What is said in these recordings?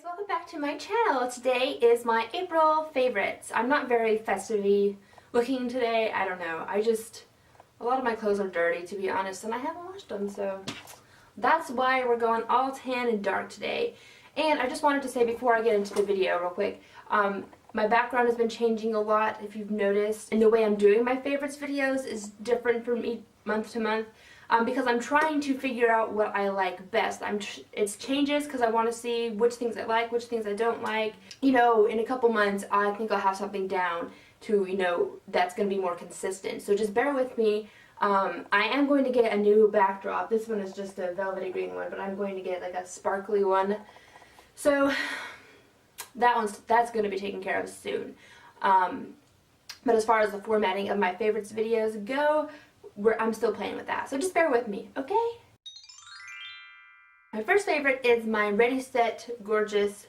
Guys, welcome back to my channel. Today is my April favorites. I'm not very festive-y looking today. I don't know. A lot of my clothes are dirty, to be honest, and I haven't washed them, so that's why we're going all tan and dark today. And I just wanted to say before I get into the video real quick, my background has been changing a lot, if you've noticed, and the way I'm doing my favorites videos is different from month to month. Because I'm trying to figure out what I like best. It's changes because I want to see which things I like, which things I don't like. You know, in a couple months, I think I'll have something down to, you know, that's going to be more consistent. So just bear with me. I am going to get a new backdrop. This one is just a velvety green one, but I'm going to get like a sparkly one. So that's going to be taken care of soon. But as far as the formatting of my favorites videos go, I'm still playing with that, so just bear with me, okay? My first favorite is my Ready Set Gorgeous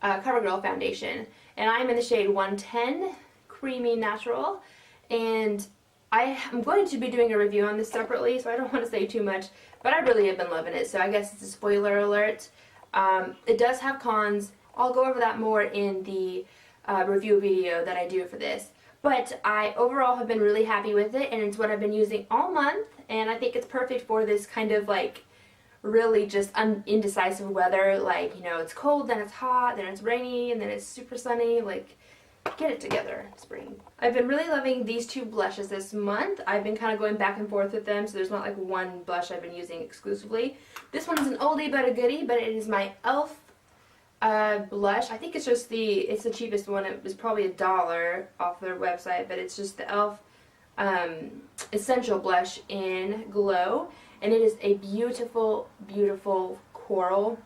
CoverGirl foundation, and I'm in the shade 110 Creamy Natural, and I am going to be doing a review on this separately, so I don't want to say too much, but I really have been loving it, so I guess it's a spoiler alert. It does have cons. I'll go over that more in the review video that I do for this. But I overall have been really happy with it, and it's what I've been using all month, and I think it's perfect for this kind of like really just indecisive weather. Like, you know, it's cold, then it's hot, then it's rainy, and then it's super sunny. Like, get it together, spring. I've been really loving these two blushes this month. I've been kind of going back and forth with them, so there's not like one blush I've been using exclusively. This one's an oldie but a goodie, but it is my e.l.f. Blush. I think it's the cheapest one. It was probably $1 off their website, but it's just the e.l.f. Essential Blush in Glow, and it is a beautiful, beautiful coral.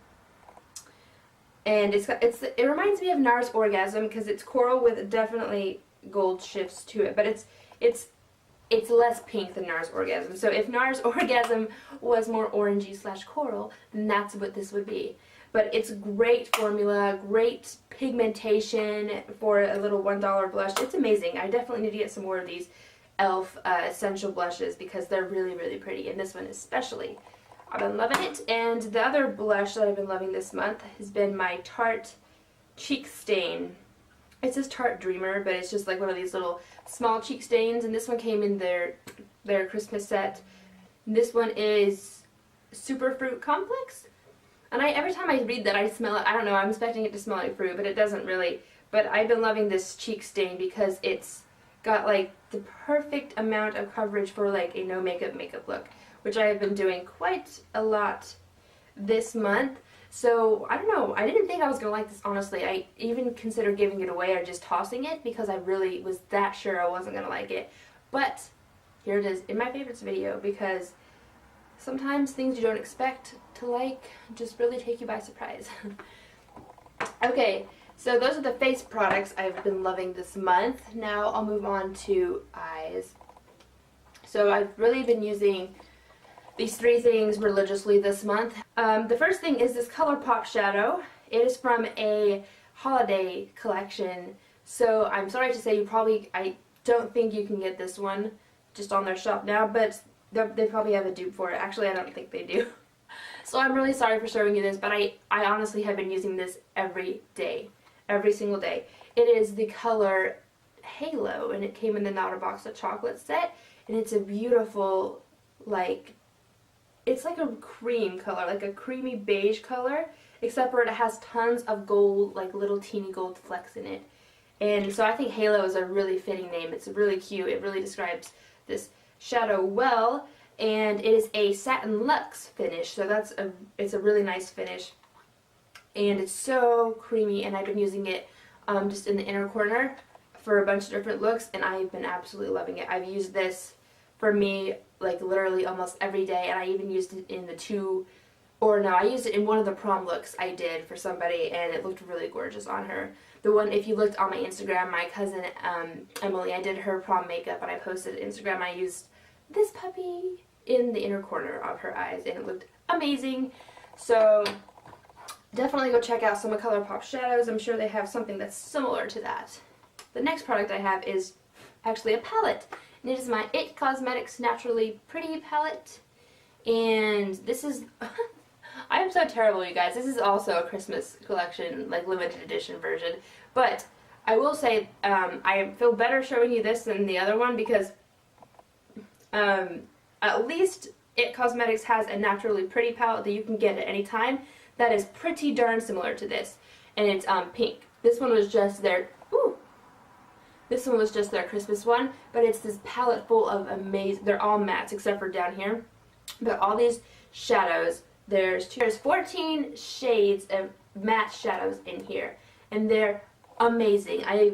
And it reminds me of NARS Orgasm because it's coral with definitely gold shifts to it, but it's less pink than NARS Orgasm. So if NARS Orgasm was more orangey / coral, then that's what this would be. But it's great formula, great pigmentation for a little $1 blush. It's amazing. I definitely need to get some more of these e.l.f. Essential blushes because they're really, really pretty. And this one especially. I've been loving it. And the other blush that I've been loving this month has been my Tarte Cheek Stain. It says Tarte Dreamer, but it's just like one of these little small cheek stains. And this one came in their Christmas set. And this one is Super Fruit Complex. And every time I read that, I smell it. I don't know, I'm expecting it to smell like fruit, but it doesn't really. But I've been loving this cheek stain because it's got like the perfect amount of coverage for like a no makeup look, which I have been doing quite a lot this month. So, I don't know, I didn't think I was going to like this, honestly. I even considered giving it away or just tossing it because I really was that sure I wasn't going to like it. But here it is in my favorites video because sometimes things you don't expect to like just really take you by surprise. Okay, so those are the face products I've been loving this month. Now I'll move on to eyes. So I've really been using these three things religiously this month. The first thing is this ColourPop shadow. It is from a holiday collection. So I'm sorry to say I don't think you can get this one just on their shop now, but they probably have a dupe for it. Actually, I don't think they do. So I'm really sorry for showing you this, but I honestly have been using this every day. Every single day. It is the color Halo, and it came in the Naughty Box of Chocolate set, and it's a beautiful, like, it's like a cream color, like a creamy beige color, except for it has tons of gold, like little teeny gold flecks in it. And so I think Halo is a really fitting name. It's really cute. It really describes this shadow well, and it is a satin luxe finish, so it's a really nice finish, and it's so creamy, and I've been using it just in the inner corner for a bunch of different looks, and I've been absolutely loving it. I've used this for me like literally almost every day, and I even used it in I used it in one of the prom looks I did for somebody, and it looked really gorgeous on her. The one, if you looked on my Instagram, my cousin Emily, I did her prom makeup, and I posted it on Instagram. I used this puppy in the inner corner of her eyes, and it looked amazing. So definitely go check out some of ColourPop shadows. I'm sure they have something that's similar to that. The next product I have is actually a palette, and it is my IT Cosmetics Naturally Pretty palette. And this is I am so terrible, you guys. This is also a Christmas collection, like limited edition version. But I will say, I feel better showing you this than the other one because at least It Cosmetics has a naturally pretty palette that you can get at any time that is pretty darn similar to this. And it's pink. This one was just their, this one was just their Christmas one, but it's this palette full of amazing, they're all mattes except for down here. But all these shadows, there's 14 shades of matte shadows in here. And they're amazing. I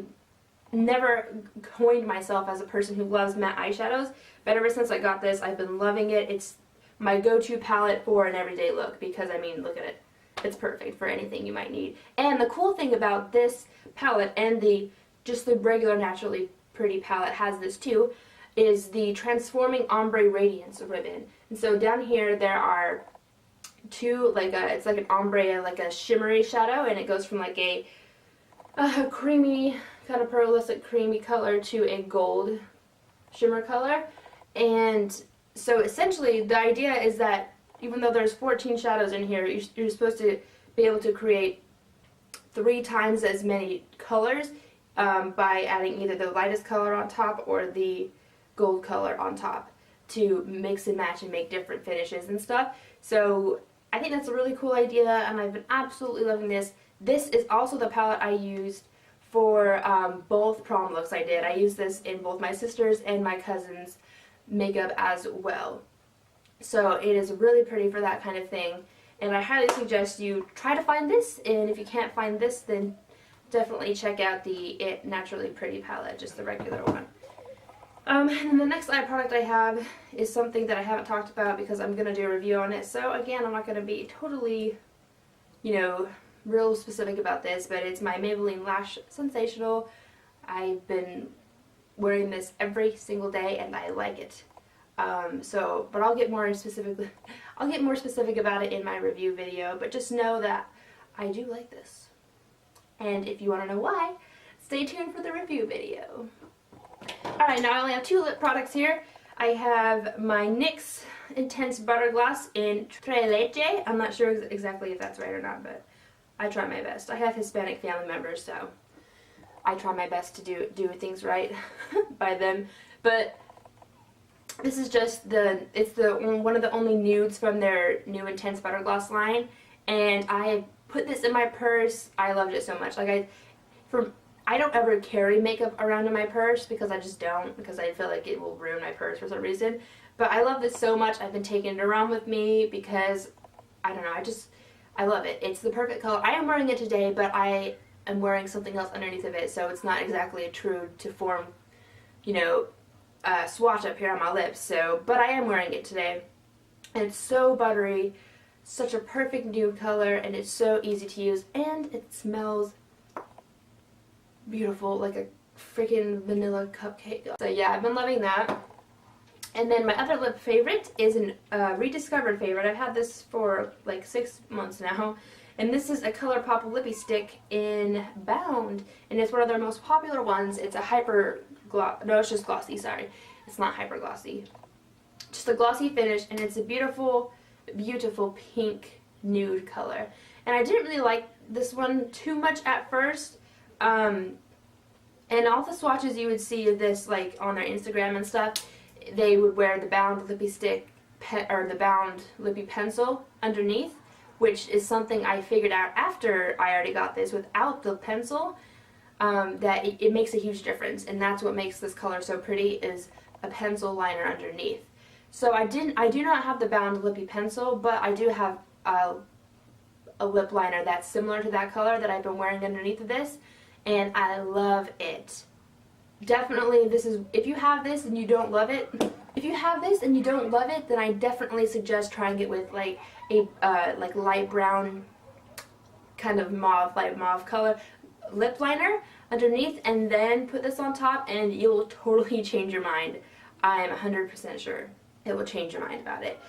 never coined myself as a person who loves matte eyeshadows, but ever since I got this, I've been loving it. It's my go-to palette for an everyday look because, I mean, look at it. It's perfect for anything you might need. And the cool thing about this palette and just the regular naturally pretty palette has this too, is the Transforming Ombre Radiance ribbon. And so down here there are two, it's like an ombre, like a shimmery shadow, and it goes from like a creamy, kind of pearlescent creamy color to a gold shimmer color. And so essentially the idea is that even though there's 14 shadows in here, you're supposed to be able to create 3 times as many colors by adding either the lightest color on top or the gold color on top to mix and match and make different finishes and stuff. So I think that's a really cool idea, and I've been absolutely loving this. This is also the palette I used for both prom looks I did. I used this in both my sister's and my cousin's makeup as well. So it is really pretty for that kind of thing, and I highly suggest you try to find this, and if you can't find this, then definitely check out the It Naturally Pretty palette, just the regular one. And the next eye product I have is something that I haven't talked about because I'm going to do a review on it. So again, I'm not going to be totally, real specific about this, but it's my Maybelline Lash Sensational. I've been wearing this every single day and I like it. But I'll get more specific about it in my review video, but just know that I do like this. And if you want to know why, stay tuned for the review video. Alright, now I only have 2 lip products here. I have my NYX Intense Butter Gloss in Tres Leches. I'm not sure exactly if that's right or not, but I try my best. I have Hispanic family members, so I try my best to do things right by them. But this is just one of the only nudes from their new Intense Butter Gloss line, and I put this in my purse. I loved it so much. I don't ever carry makeup around in my purse because I just don't, because I feel like it will ruin my purse for some reason. But I love this so much. I've been taking it around with me because, I don't know, I love it. It's the perfect color. I am wearing it today, but I am wearing something else underneath of it, so it's not exactly a true to form, swatch up here on my lips. So, but I am wearing it today. And it's so buttery, such a perfect nude color, and it's so easy to use, and it smells beautiful, like a freaking vanilla cupcake. So yeah, I've been loving that. And then my other lip favorite is a rediscovered favorite. I've had this for like 6 months now, and this is a ColourPop lippy stick in Bound, and it's one of their most popular ones. It's a it's just glossy, sorry. It's not hyper glossy. Just a glossy finish, and it's a beautiful, beautiful pink nude color. And I didn't really like this one too much at first. And all the swatches you would see of this, like on their Instagram and stuff, they would wear the Bound lippy stick or the Bound lippy pencil underneath, which is something I figured out after I already got this without the pencil, that it makes a huge difference, and that's what makes this color so pretty, is a pencil liner underneath. So I do not have the Bound lippy pencil, but I do have a lip liner that's similar to that color that I've been wearing underneath of this, and I love it. Definitely, if you have this and you don't love it, then I definitely suggest trying it with like a light brown, kind of light mauve color lip liner underneath, and then put this on top, and you will totally change your mind. I'm 100% sure it will change your mind about it.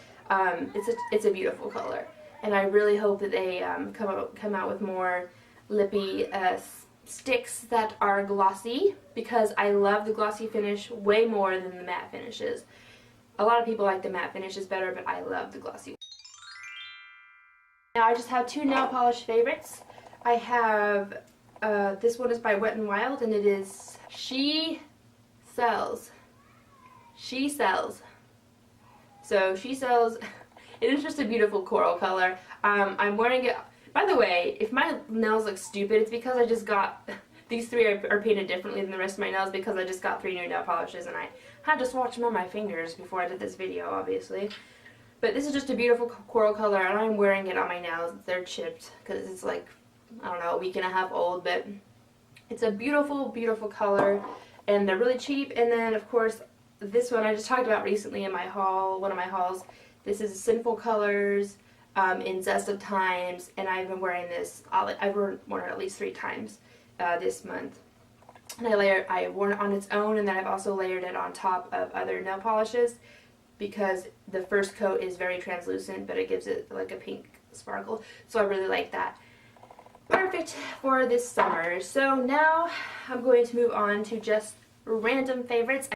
It's a beautiful color, and I really hope that they come out with more lippy sticks that are glossy, because I love the glossy finish way more than the matte finishes. A lot of people like the matte finishes better, but I love the glossy. Now I just have two nail polish favorites. I have, this one is by Wet n Wild, and it is She Sells. She Sells. So She Sells, it is just a beautiful coral color. I'm wearing it, by the way, if my nails look stupid, it's because I just got, these three are painted differently than the rest of my nails because I just got 3 new nail polishes and I had to swatch them on my fingers before I did this video, obviously. But this is just a beautiful coral color, and I'm wearing it on my nails. They're chipped because it's like, I don't know, a week and a half old, but it's a beautiful, beautiful color, and they're really cheap. And then, of course, this one I just talked about recently in my haul, one of my hauls. This is Sinful colors in Zest of Times, and I've been wearing this, I've worn it at least 3 times this month. And I've worn it on its own, and then I've also layered it on top of other nail polishes, because the first coat is very translucent, but it gives it like a pink sparkle. So I really like that. Perfect for this summer. So now I'm going to move on to just random favorites.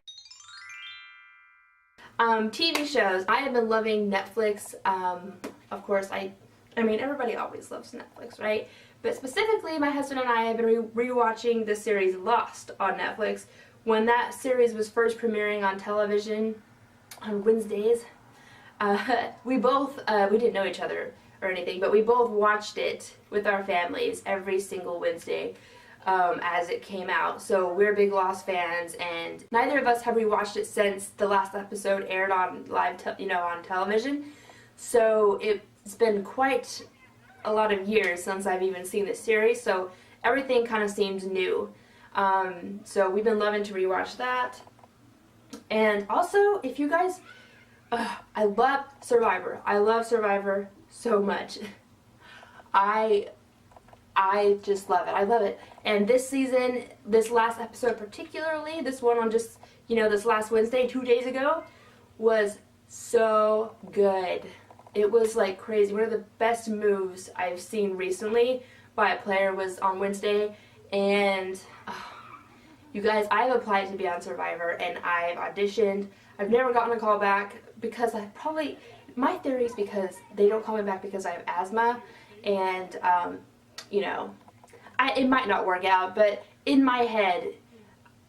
TV shows. I have been loving Netflix. Of course, I mean, everybody always loves Netflix, right? But specifically, my husband and I have been rewatching the series Lost on Netflix. When that series was first premiering on television, on Wednesdays, we didn't know each other or anything, but we both watched it with our families every single Wednesday as it came out. So we're big Lost fans, and neither of us have rewatched it since the last episode aired on on television. So it's been quite a lot of years since I've even seen this series, so everything kind of seems new. So we've been loving to rewatch that. And also, if you guys, I love Survivor. I love Survivor so much. I just love it. I love it. And this season, this last episode particularly, this one on just, this last Wednesday, 2 days ago, was so good. It was like crazy. One of the best moves I've seen recently by a player was on Wednesday, and you guys, I've applied to be on Survivor, and I've auditioned. I've never gotten a call back because my theory is because they don't call me back because I have asthma, and, it might not work out, but in my head,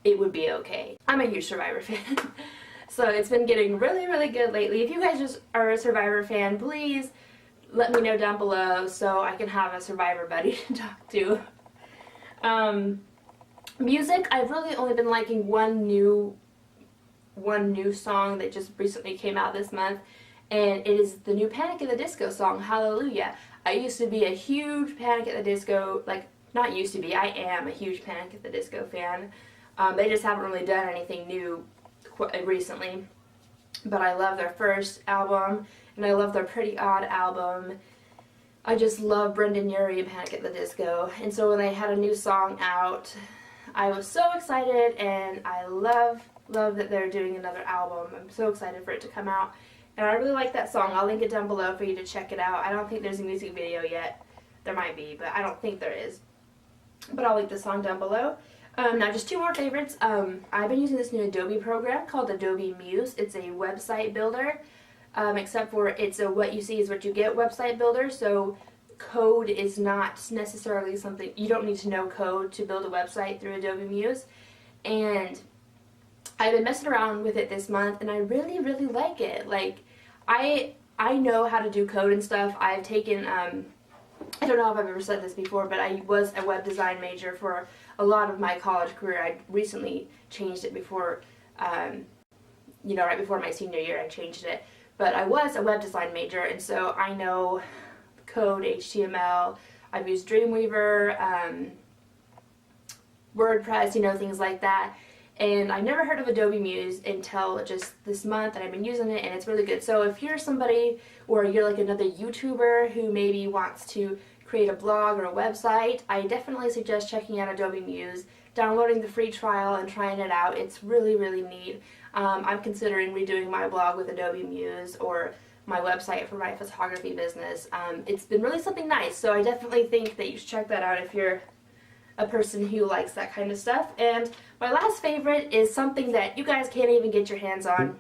it would be okay. I'm a huge Survivor fan. So it's been getting really, really good lately. If you guys just are a Survivor fan, please let me know down below so I can have a Survivor buddy to talk to. Music, I've really only been liking one new song that just recently came out this month, and it is the new Panic! At the Disco song, Hallelujah. I used to be a huge Panic! At the Disco, not used to be, I am a huge Panic! At the Disco fan. They just haven't really done anything new recently, but I love their first album, and I love their Pretty Odd album. I just love Brendan Urie and Panic! At the Disco, and so when they had a new song out, I was so excited, and I love that they're doing another album. I'm so excited for it to come out, and I really like that song. I'll link it down below for you to check it out. I don't think there's a music video yet. There might be, but I don't think there is. But I'll link the song down below. Now, just 2 more favorites. I've been using this new Adobe program called Adobe Muse. It's a website builder, except for it's a what you see is what you get website builder, so code is not necessarily something, you don't need to know code to build a website through Adobe Muse. And I've been messing around with it this month, and I really, really like it. I know how to do code and stuff. I've taken, I don't know if I've ever said this before, but I was a web design major for a lot of my college career. I recently changed it before, right before my senior year I changed it. But I was a web design major, and so I know code, HTML. I've used Dreamweaver, WordPress, things like that. And I never heard of Adobe Muse until just this month, and I've been using it, and it's really good. So if you're somebody, or you're like another YouTuber who maybe wants to create a blog or a website, I definitely suggest checking out Adobe Muse, downloading the free trial and trying it out. It's really, really neat. I'm considering redoing my blog with Adobe Muse, or my website for my photography business. It's been really something nice, so I definitely think that you should check that out if you're a person who likes that kind of stuff. And my last favorite is something that you guys can't even get your hands on,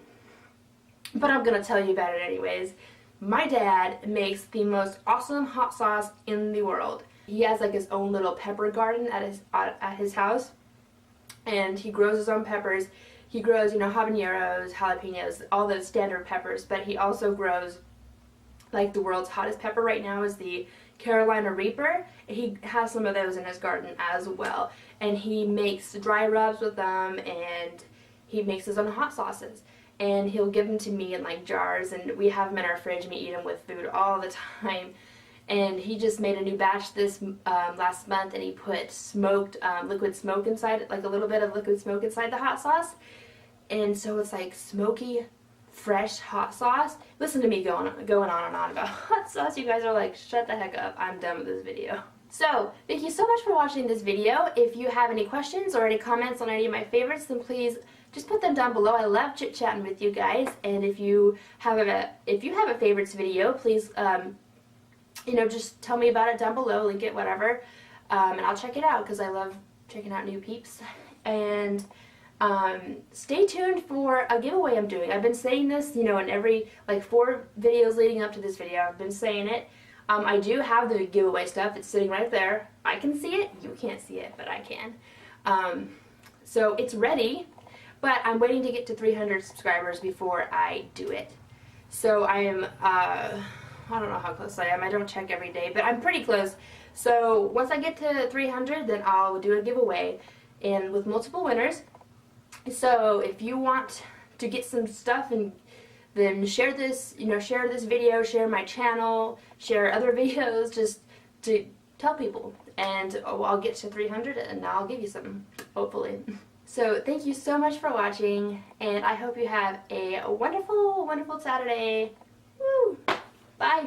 but I'm going to tell you about it anyways. my dad makes the most awesome hot sauce in the world. He has like his own little pepper garden at his house, and he grows his own peppers. He grows, you know, habaneros, jalapenos, all those standard peppers, but he also grows like the world's hottest pepper right now is the Carolina Reaper. He has some of those in his garden as well, and he makes dry rubs with them, and he makes his own hot sauces, and he'll give them to me in like jars, and we have them in our fridge and we eat them with food all the time. And he just made a new batch this last month, and he put smoked liquid smoke inside, like a little bit of liquid smoke inside the hot sauce, and so it's like smoky, fresh hot sauce. Listen to me going on and on about hot sauce. You guys are like, shut the heck up. I'm done with this video. So, thank you so much for watching this video. If you have any questions or any comments on any of my favorites, then please just put them down below. I love chit-chatting with you guys. And if you have a favorites video, please you know, just tell me about it down below, link it, whatever, and I'll check it out because I love checking out new peeps. And stay tuned for a giveaway I'm doing. I've been saying this, you know, in every, like 4 videos leading up to this video, I've been saying it. I do have the giveaway stuff. It's sitting right there. I can see it. You can't see it, but I can. So it's ready, but I'm waiting to get to 300 subscribers before I do it. So I am, I don't know how close I am. I don't check every day, but I'm pretty close. So once I get to 300, then I'll do a giveaway, and with multiple winners. So if you want to get some stuff, and then share this, you know, share this video, share my channel, share other videos, just to tell people. And I'll get to 300 and I'll give you something, hopefully. So thank you so much for watching, and I hope you have a wonderful, wonderful Saturday. Woo! Bye!